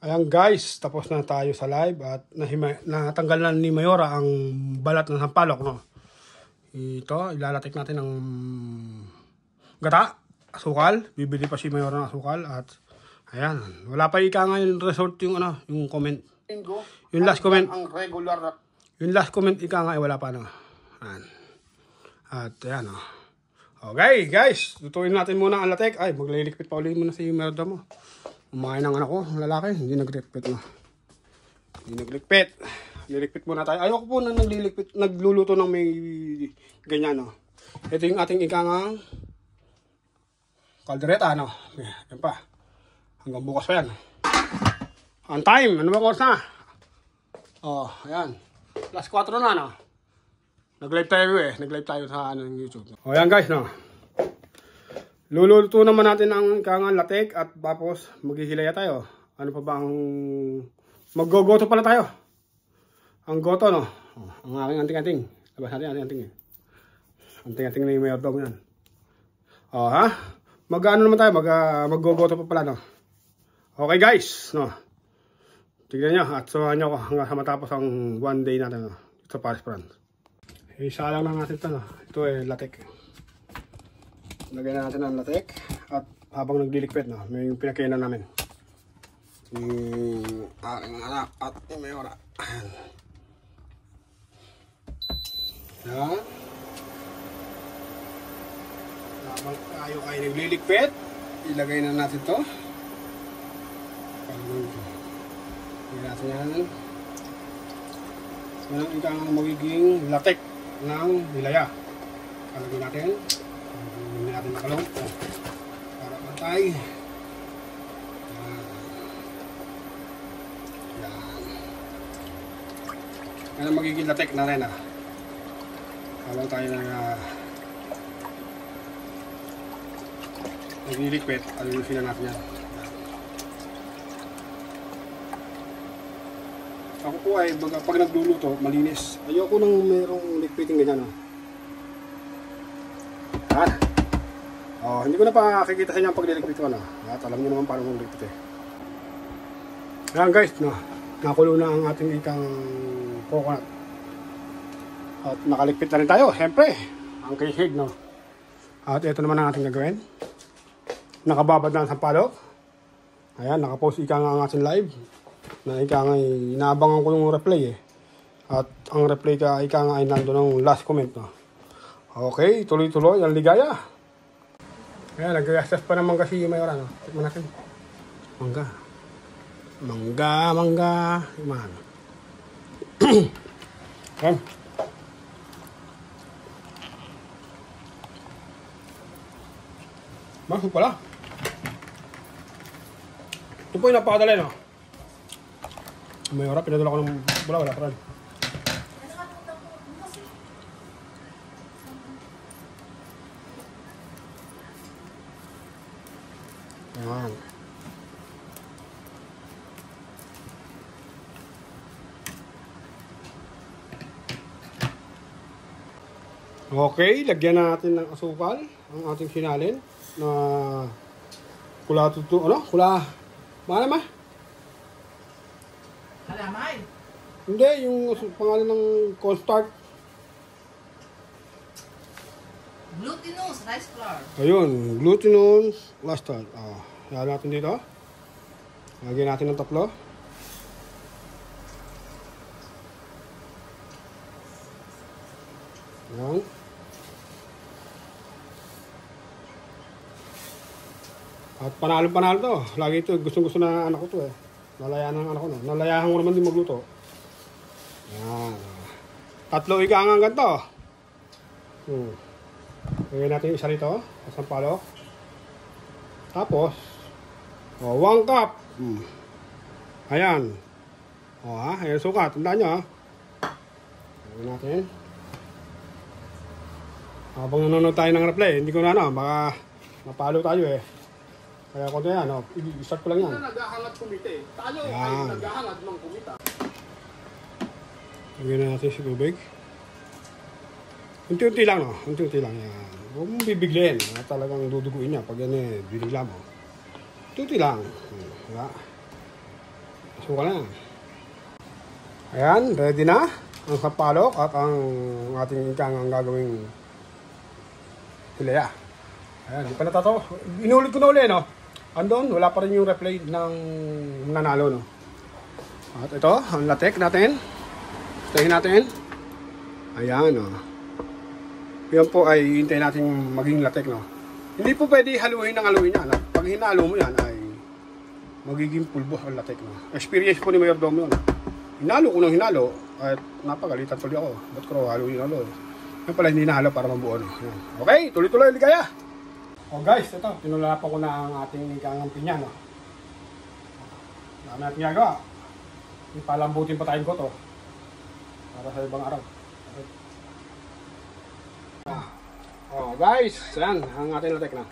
Ayan guys, tapos na tayo sa live at natanggal na ni Mayora ang balat ng sampalok, no? Ito, ilalatik natin ng gata, asukal. Bibili pa si Mayora ng asukal at ayan, wala pa ika nga yung result yung yung comment. Yung last comment, ang regular. Yung last comment ika nga wala pa Ayan. At ayan Okay guys, lutuin natin muna ang latik. Ay, maglilikpit pa ulit muna si Mayora mo. Umain ng anak ko, lalaki, hindi naglikpit Hindi naglikpit. Lilikpit muna tayo. Ayoko po na naglilikpit, nagluluto ng may ganyan, Ito yung ating ikangang kaldereta, Yan pa. Hanggang bukas pa yan. On time, ano ba oras na? Ayan. Last 4 na, Nag-live tayo Nag-live tayo sa YouTube. Ayan guys, Luluto naman natin ang ikangang latik at tapos maghihilaya tayo. Ano pa ba ang maggogoto pala tayo? Ang goto, ang aking anting-anting. Labas natin anting-anting. Anting-anting na yung mayor dog yan. Mag-ano naman tayo? Maggogoto pa pala, Okay guys, tignan nyo at samahan nyo ako hanggang sa matapos ang one day natin, sa Paris France. Isa lang natin ito, Ito latik. Lagyan natin ang latik at habang naglilikpit, may pinakainan namin. Yung aking anak at yung Mayora. Yan. Habang tayo kayo naglilikpit, ilagay na natin to. Ilagay natin yan. Yan ang ikang magiging latik ng hilaya. Kalagay natin. Hindi natin nakalong para pantay. Yan ang magiging latik na rin, habang tayo naglilikpit, alilusin na natin yan. Ako po ay pag nagluluto, malinis. Ayoko nang mayroong likpiting ganyan, hindi ko na pa nakikita sa inyo ang paglilikpit ko, At alam nyo naman paano mong likpit, Ayan guys, nakulo na ang ating ikang coconut. At nakalikpit na rin tayo, siyempre. Ang kisig, At ito naman ang ating gagawin. Nakababad na ang sampalok. Ayan, nakapost ika nga ang ating live. Na ika nga inaabangan ko yung replay, At ang replay ika nga ay nandun ng last comment, Okay, tuloy-tuloy ang ligaya. Ayan, nag-assess pa naman kasi yung Mayora, Tikman natin. Mangga. Iman. Ayan. Masuk pala. Ito po yung napakadali, Mayora, pinadala ko ng wala pa rin. Ayan. Okay, lagyan natin ng asukal ang ating sinalin na kula malamay? Malamay? Hindi, yung pangalan ng cornstarch. Glutinous rice flour. Ayun, glutinous mustard. Lagyan natin dito. Lagyan natin ng tatlo. Ayan. At panalo to. Lagi ito, gustong-gusto na anak ko to, Nalayahan ng anak ko, Nalayahan ko naman din magluto. Ayan. Tatlo ika ang ganito. Lagyan natin isa rito, sa sampalok. Tapos, 1 cup. Ayan. Ayan sukat. Tandaan nyo, lagyan natin. Habang nanonood tayo ng replay, hindi ko baka mapalo tayo, Kaya kung yan, i-start ko lang yan. Naghahangat kumite. Tayo ay naghahangat ng kumita. Lagyan na natin si tubig. Unti-unti lang, no? Unti-unti lang yan. Huwag mong bibiglayin. Talagang duduguin niya pag yan eh, binigla mo. Unti-unti lang. Diba? Suka na. Ayan, ready na ang sampalok at ang ating ikang gagawing hilaya. Ayan, di pa natato. Inulit ko na uli, no? Andun, wala pa rin yung replay ng nanalo, no? At ito, ang latek natin. Tayin natin. Ayan, no? Yan po ay hintayin natin maging latek, no? Hindi po pwede haluin ng haluin yan. Pag hinalo mo yan ay magiging pulbo ang latek, no? Experience po ni Mayordomo yun. Hinalo ko ng hinalo at napagalitan tuloy ako. Ba't ko haluin halo? Yan pala hindi nahalo para mabuo, no? Yan. Okay, tuloy-tuloy, ligaya! O guys, ito, pinulapan ko na ang ating ikangang pinya, no? Dami natin ginagawa. Ipalambutin pa tayong goto para sa ibang araw. Okay. Oh guys, yan ang ating latek na.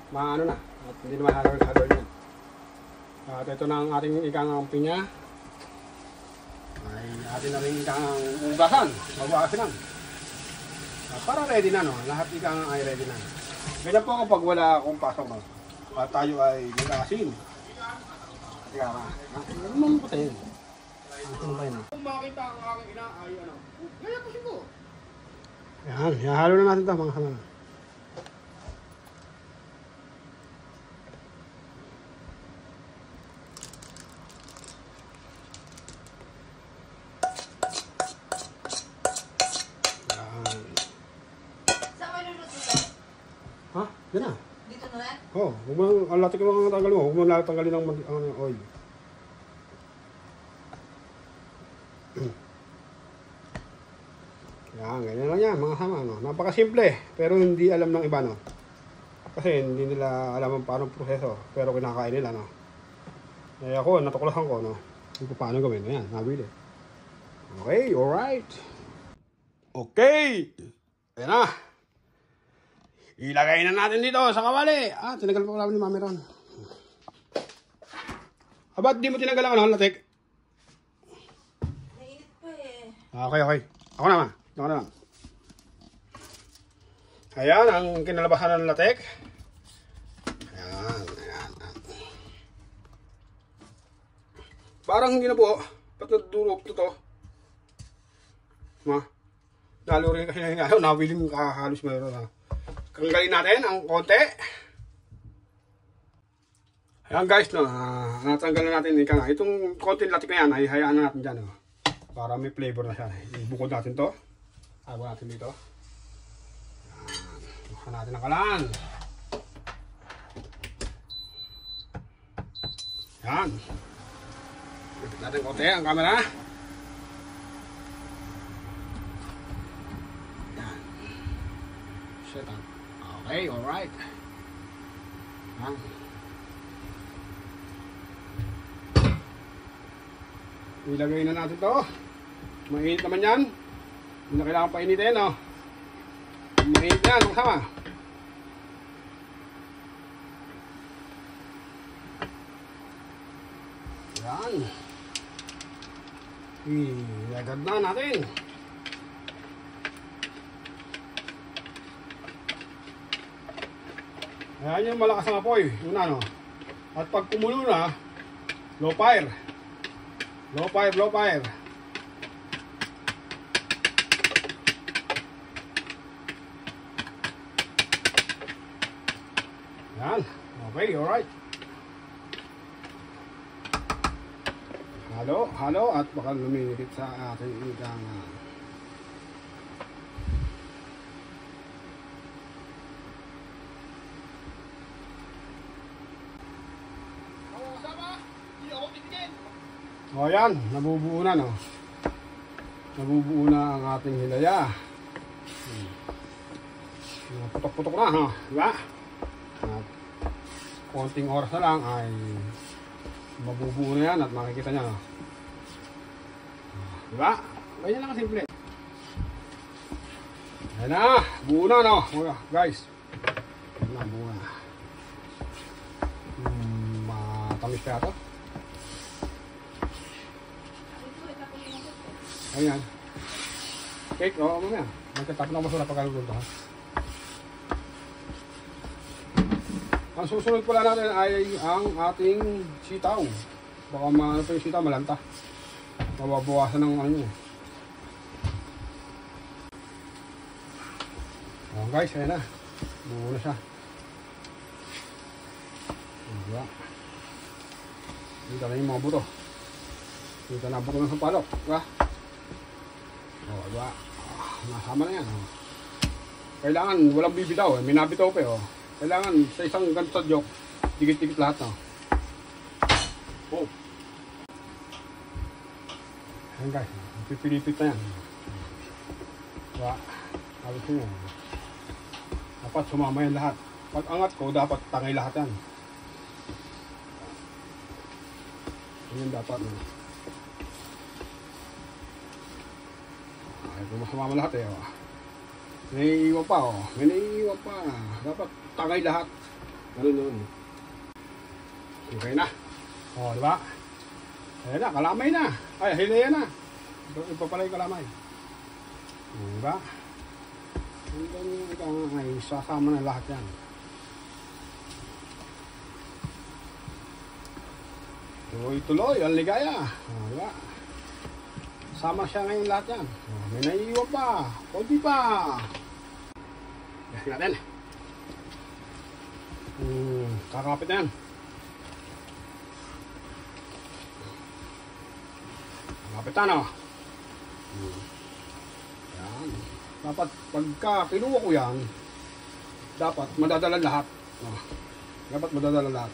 Maano na, at hindi naman halo-halo yan. At ito na ang ating ikangang pinya. Ay atin na rin ikangang ugasan, mabukasin lang. Para ready na, no? Lahat ikangang ay ready na. Ganyan po kapag wala akong pasok, no? At tayo ay nagkakasin. Teka ka. Ano mong patayin? Ano ba yun? Kung makita ang aking ina ay ano, ganyan po sigo. Yan, hahalo na natin ito mga kasama. Saan mo luluto ito? Ha? Yan na. Dito na rin? Oo, huwag mo ang latik mo ang tanggalin mo. Huwag mo lang tanggalin ang oil. Yan, ganyan lang yan mga kasama, no? Napakasimple, pero hindi alam ng iba, no? Kasi hindi nila alam ang paano proseso, pero kinakain nila, no? Eh ako, natuklasan ko, no? Kung paano gawin, yan, nabili. Okay, alright. Okay! Ayan na. Ilagay na natin dito sa kawali. Ah, tinagal pa pala ni Mami Ron. Ba't di mo tinagal ang ano, latik? Nainit pa eh. Okay, okay. Ako naman. Ako naman. Ayan, ang kinalabasan ng latik. Ayan, ayan. Parang hindi na po. Ba't nadurog ito to? Ma? Lalo rin kasi na hinalo. Nawiling halos mayroon ha. Kanggalin natin ang konti. Ayan guys, no, natanggal na natin itong konti latik na yan ay hayaan na natin dyan, no, para may flavor na siya. Ibukod natin to. Tago natin dito. Ayan. Buksan natin ang kalan. Ayan. Ipit natin konti ang camera. Ayan. Shit, okay, alright. Ayan. Ilagay na natin to. Mainit naman yan. Hindi na kailangan painitin, no? Mainit yan, kasama. Yan. Ilagad na natin. Ayan yung malakas ang apoy. Yun na, no? At pag kumulo na, low fire. Low fire, low fire. Yan. Okay, alright. Halo, halo at baka lumilipit sa ating igang o yan, nabubuo na, no? Nabubuo na ang ating hilaya. Putok-putok na, ha? Diba? At konting oras na lang ay mabubuo na yan at makikita nyo, no? Diba? Ganyan lang simple. Ayan na, buo na, no? Guys, ayan na, buo na. Matamis kaya ito? Ayan. Cake, oo, mamaya. Magkatapon ng basura pagkaluto ha. Ang susunod pala natin ay ang ating sitaw. Baka maano pa yung sitaw, malanta. Mababawasan ng ano nyo. Ayan guys, ayan na. Buo na siya. Diba? Dito na yung mga buto. Dito na buto ng sampalok. Diba? O, diba? Nasama na yan. O. Kailangan walang bibitaw. May nabitaw pa eh. Kailangan sa isang ganito joke, dikit-dikit lahat. No? Oh. Ayan guys. Pipilipit na yan. Diba? Sabi ko yun. Dapat sumama yan lahat. Pag angat ko, dapat tangay lahat yan. Yan dapat. No? Ay, kung masumama lahat eh. Oh. May naiiwan pa. Oh. May naiiwan pa. Dapat tangay lahat. Ganun nun. Okay na. O, diba? Ayan na, kalamay na. Ay, hilaya na. Ito pala yung kalamay. Diba? Ay, sasama na lahat yan. Tuloy-tuloy, ang ligaya. Diba? Sama siya ngayon lahat yan. May naiiwan pa. Kunti pa. Gas natin. Kakapit na yan. Kakapit na, no? Yan. Dapat pagka kinuha ko yan, dapat madadala lahat. Dapat madadala lahat.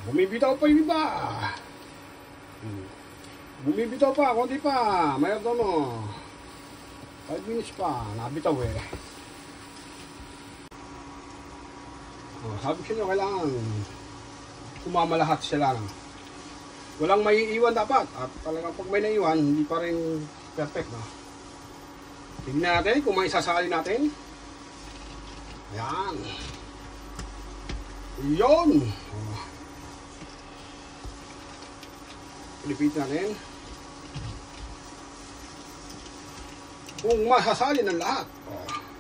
Bumibitaw pa yung iba. Bumibitaw pa, konti pa. Mayroon mo. 5 minutes pa. Nabitaw eh. Sabi ko nyo, kailangan sumama lahat sila. Walang maiiwan dapat. At talagang pag may naiwan, hindi pa rin perfect. No? Tignan natin kung may sasali natin. Ayan. Yun. Repeat natin. Kung masasali ng lahat.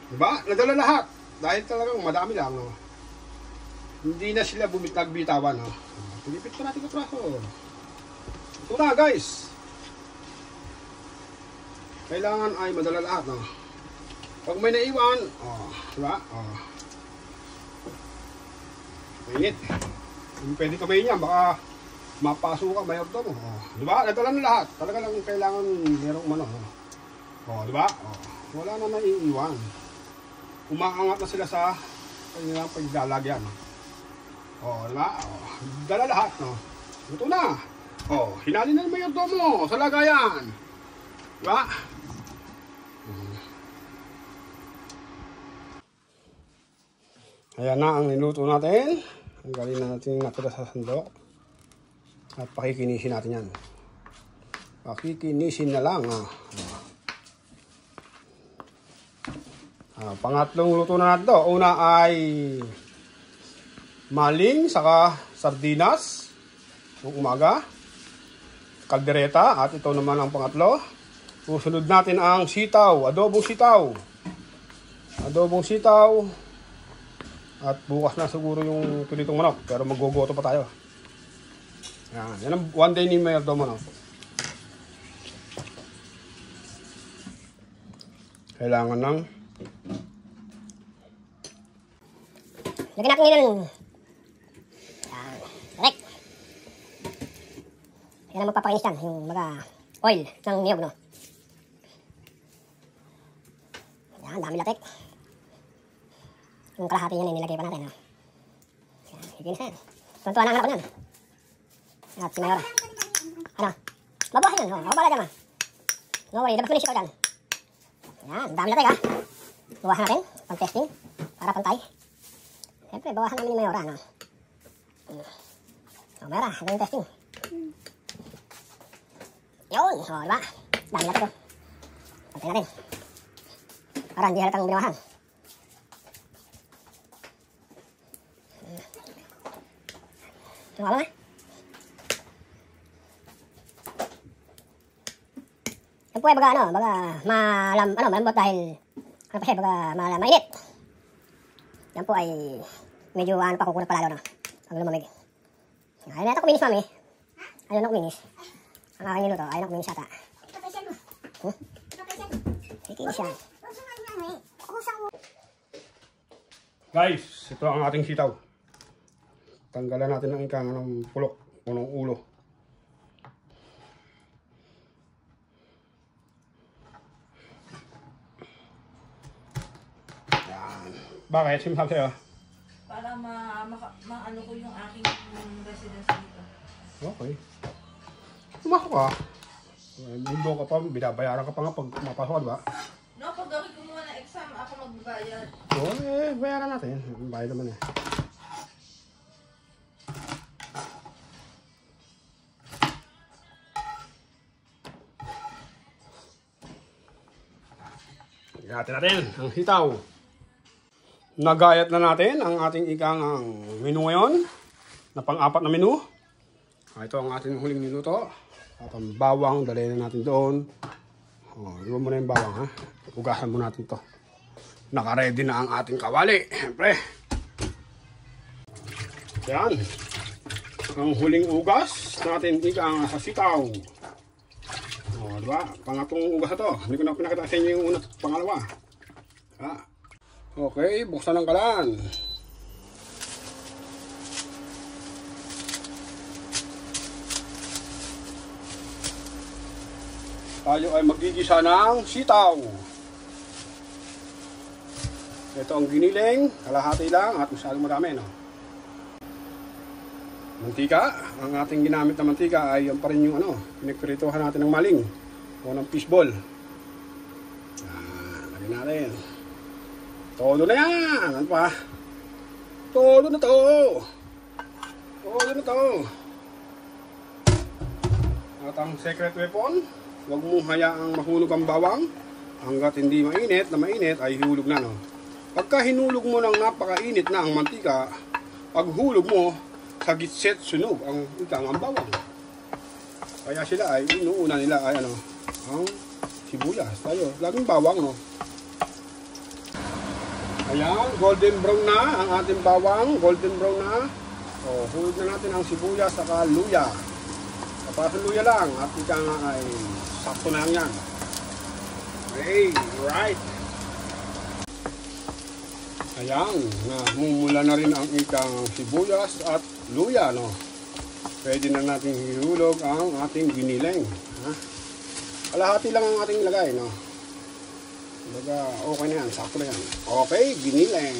Diba? Nadala lahat. Dahil talagang madami lang. No? Hindi na sila nagbitawan. No? Pilipit pa natin ka traso. Ito na guys. Kailangan ay madala lahat. No? Pag may naiwan, diba? Mainit. Hindi pwede kamay niya. Baka mapasok ka, mayor to mo. Diba? Nadala na lahat. Talaga lang kailangan merong mano. Diba? Wala na naiiwan. Umaangat na sila sa kanilang paglalagyan. Diba? Dala lahat, no? Ito na. Hinali na yung mayor to mo sa lagayan. Diba? Ayan na ang niluto natin. Ang galing na natin natira sa sandok. At pakikinisin natin yan. Pakikinisin na lang. Pangatlong luto na natin to. Una ay maling saka sardinas ng umaga. Kaldereta. At ito naman ang pangatlo. Susunod natin ang sitaw. Adobong sitaw. Adobong sitaw. At bukas na siguro yung pilitong manok. Pero maggogoto pa tayo. Yan ang one day ni Mayor Domo. No? Kailangan ng lagyan natin ngayon. Yan. Correct. Yan ang magpapakinis yan. Yung mga oil ng niyog. No? Yan, dami latik. Yung kalahati yan ay nilagay pa natin. No? Yan, higinis na yan. Tuntuan na ang anak ko yan. At si Mayora. Ano? Mabuhay yun. Ako bala dyan ma. No worry, dapat finish ko dyan. Yan, dami latik ha. Bawahan natin, pang testing. Para pantay. Siyempre, bawahan namin ni Mayora. No? Mayora, ito yung testing. Yun, diba? Dami latik ko. Pantay natin. Para hindi halatang binawahan. Tumawa mo nga. Yan po ay baga malambot dahil ano pa siya, baga mainit. Yan po ay medyo pakukunat pa lalo, no? Pag lumamig. Ayaw na ito kuminis, mami. Ayaw na kuminis. Ang aking niluto, ayaw na kuminis ata. Kikinis yan. Guys, ito ang ating sitaw. Tanggalan natin ang ikang ng pulok, punong ulo. Yan. Bakit? Sinasabi sa'yo? Para maano ko yung aking residence dito. Okay. Tumasok ka. Mundo ka pa, binabayaran ka pa nga pag mapasok, di ba? No, pag gawin ko muna ng exam, ako magbabayad. Oo, bayaran natin. Bayad naman eh. Igatan natin ang hitaw. Nagayat na natin ang ating ikang menu ngayon. Na pang-apat na menu. Ito ang ating huling niluto. At ang bawang, dalhin na natin doon. Iwan mo na yung bawang, ha? Ugasan mo natin to. Naka-ready na ang ating kawali. Siyempre. Yan. Ang huling ugas natin ikang sa sitaw. Diba? Pangatong ugas na to. Hindi ko na pinakita sa inyo yung una at pangalawa. Okay, buksan ang kalan. Tayo ay magigisa ng sitaw. Ito ang giniling, kalahati lang at masyadong marami, no? Mantika, ang ating ginamit na mantika ay yan pa rin yung pinagpritohan natin ng maling o ng fishball. Lagyan natin. Todo na yan! Ano pa? Todo na to! Todo na to! At ang secret weapon, huwag mong hayaang mahulog ang bawang. Hanggat hindi mainit ay hulog na, no? Pagka hinulog mo ng napakainit na ang mantika, paghulog mo, sa gitset sunog ang bawang. Kaya sila ay inuuna nila ay ang sibuyas. Tayo, laging bawang, no? Ayan, golden brown na ang ating bawang, golden brown na. Hulog na natin ang sibuyas saka luya. Kapag luya lang at ika nga ay sakto na lang yan. Okay, right. Ayan, namumula na rin ang ikang sibuyas at luya, no? Pwede na natin ihulog ang ating giniling. Kalahati lang ang ating ilagay, no? Baga, okay na yan, sakto na yan. Okay, giniling.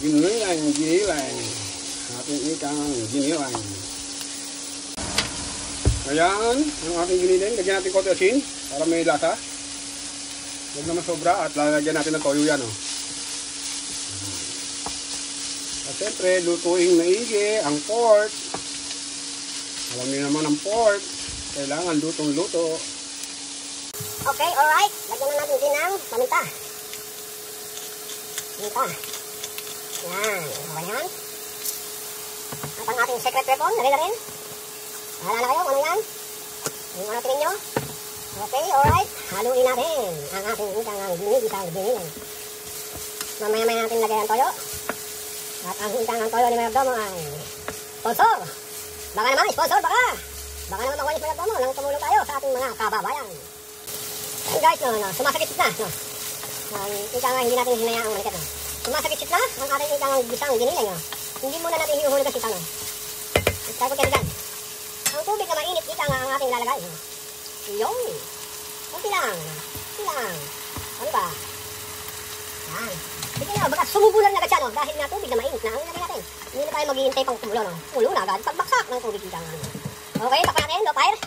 Giniling. Ating ikang giniling. Ayan, ang ating giniling. Lagyan natin konti asin para may lasa. Huwag naman sobra at lalagyan natin ng toyo yan, no? At siyempre, lutuing maigi ang pork. Alam niyo naman ang pork. Kailangan lutong-luto. Okay, alright. Lagyan na natin din ng paminta. Paminta. Yan. Okay yan. At ang ating secret weapon, na rin. Bahala na kayo kung ano yan. Yung ano tingin nyo. Okay, alright. Haluin natin ang ating ikang giniling. Mamaya-maya natin lagyan ng toyo. At ang ikang toyo ni Mayordomo ay sponsor. Baka naman, sponsor, baka. Baka naman makuha ni Mayordomo nang tumulong tayo sa ating mga kababayan. And guys, sumasagit na, no? Ika nga, hindi natin hinayaan ang manikat, no? Sumasagit na ang ating ika nga gisang giniling, no? Hindi muna natin hinuhulog ang sitaw, no? Kaya ko kaya dyan. Ang tubig na mainit, ika nga ang ating lalagay, no? Yung. Kunti lang. Ano ba? Yan. Sige nyo, baka sumubulan na agad siya, no? Dahil nga tubig na mainit na ang nilagay natin. Hindi na tayo maghihintay pang tumulo, no? Ulo na agad, pagbaksak ng tubig ika nga. Okay, takpan natin, low fire.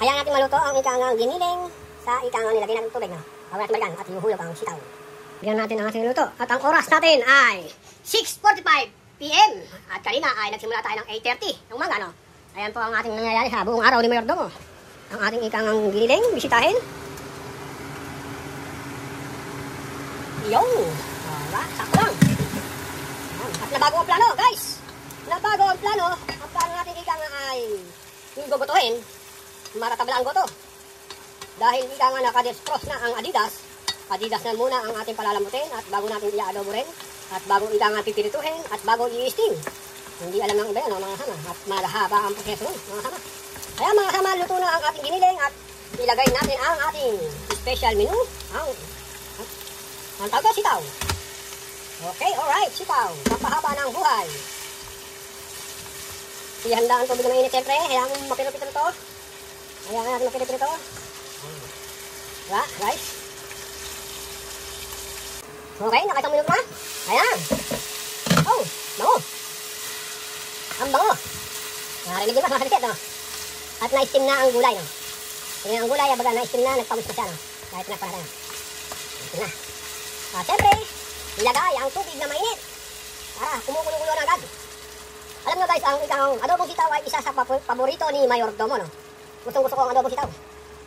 Hayaan natin maluto ang ika nga giniling sa ika nga nilagay natin tubig, no? Huwag natin balikan at ihuhulog ang sitaw. Bigyan natin ang ating luto. At ang oras natin ay 6:45 PM. At kanina ay nagsimula tayo ng 8:30 ng umaga, no? Ayan po ang ating nangyayari sa buong araw ni Mayordomo. Ang ating ikang giniling, bisitahin. Yung. Sakto lang. At nabago ang plano, guys. Nabago ang plano. Ang plano natin ikang ay yung gugutuhin. Maratabla ang goto. dahil ika nga nakadespros na ang Adidas, Adidas na muna ang ating palalamutin at bago natin i-adobo rin, at bago ika nga pipirituhin, at bago i-steam. Hindi alam ng iba yan, mga kasama, at mahaba ang proseso nun, mga kasama. Kaya mga kasama, luto na ang ating giniling at ilagay natin ang ating special menu, ang tawag sitaw. Okay, alright, sitaw, kapahaba ng buhay. Ihanda ang tubig na mainit siyempre, hayaan mapiro-piro ito. Hayaan natin mapiro-piro ito. Diba, guys? Okay, nakaisang minuto na. Ayan. Oh, bango. Ang bango. Narinig din ba mga kalisit, no? At na-steam na ang gulay, no? Tingnan ang gulay, baga na-steam na, nagpawis na siya, no? Kahit pinagpala tayo. Na-steam na. Siyempre, ilagay ang tubig na mainit para kumukulo-kulo na agad. Alam nyo guys, ang adobong sitaw ay isa sa paborito ni Mayordomo, no? Gustong-gusto ko ang adobong sitaw.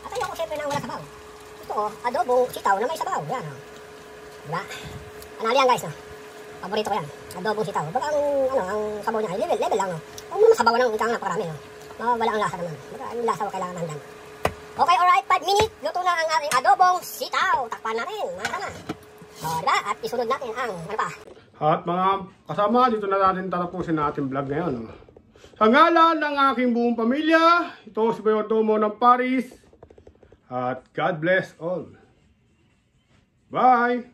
At ayoko siyempre nang wala sabaw. Ito, adobong sitaw na may sabaw. Yan, no? Diba? Anali yan guys, no? Paborito ko yan. Adobong sitaw. Baga ang sabaw niya ay level lang, no? Huwag mo naman sabaw ng ikang naparami, no? Mawawala ang lasa naman. Baga ang lasa kailangan mandan. Okay, alright, 5 minutes. Luto na ang ating adobong sitaw. Takpan natin, mga kasama. O, diba? At isunod natin ang, ano pa? At mga kasama, dito na natin tatapusin ang ating vlog ngayon. No? Sa ngalan ng aking buong pamilya, ito si Mayordomo ng Paris. At God bless all. Bye!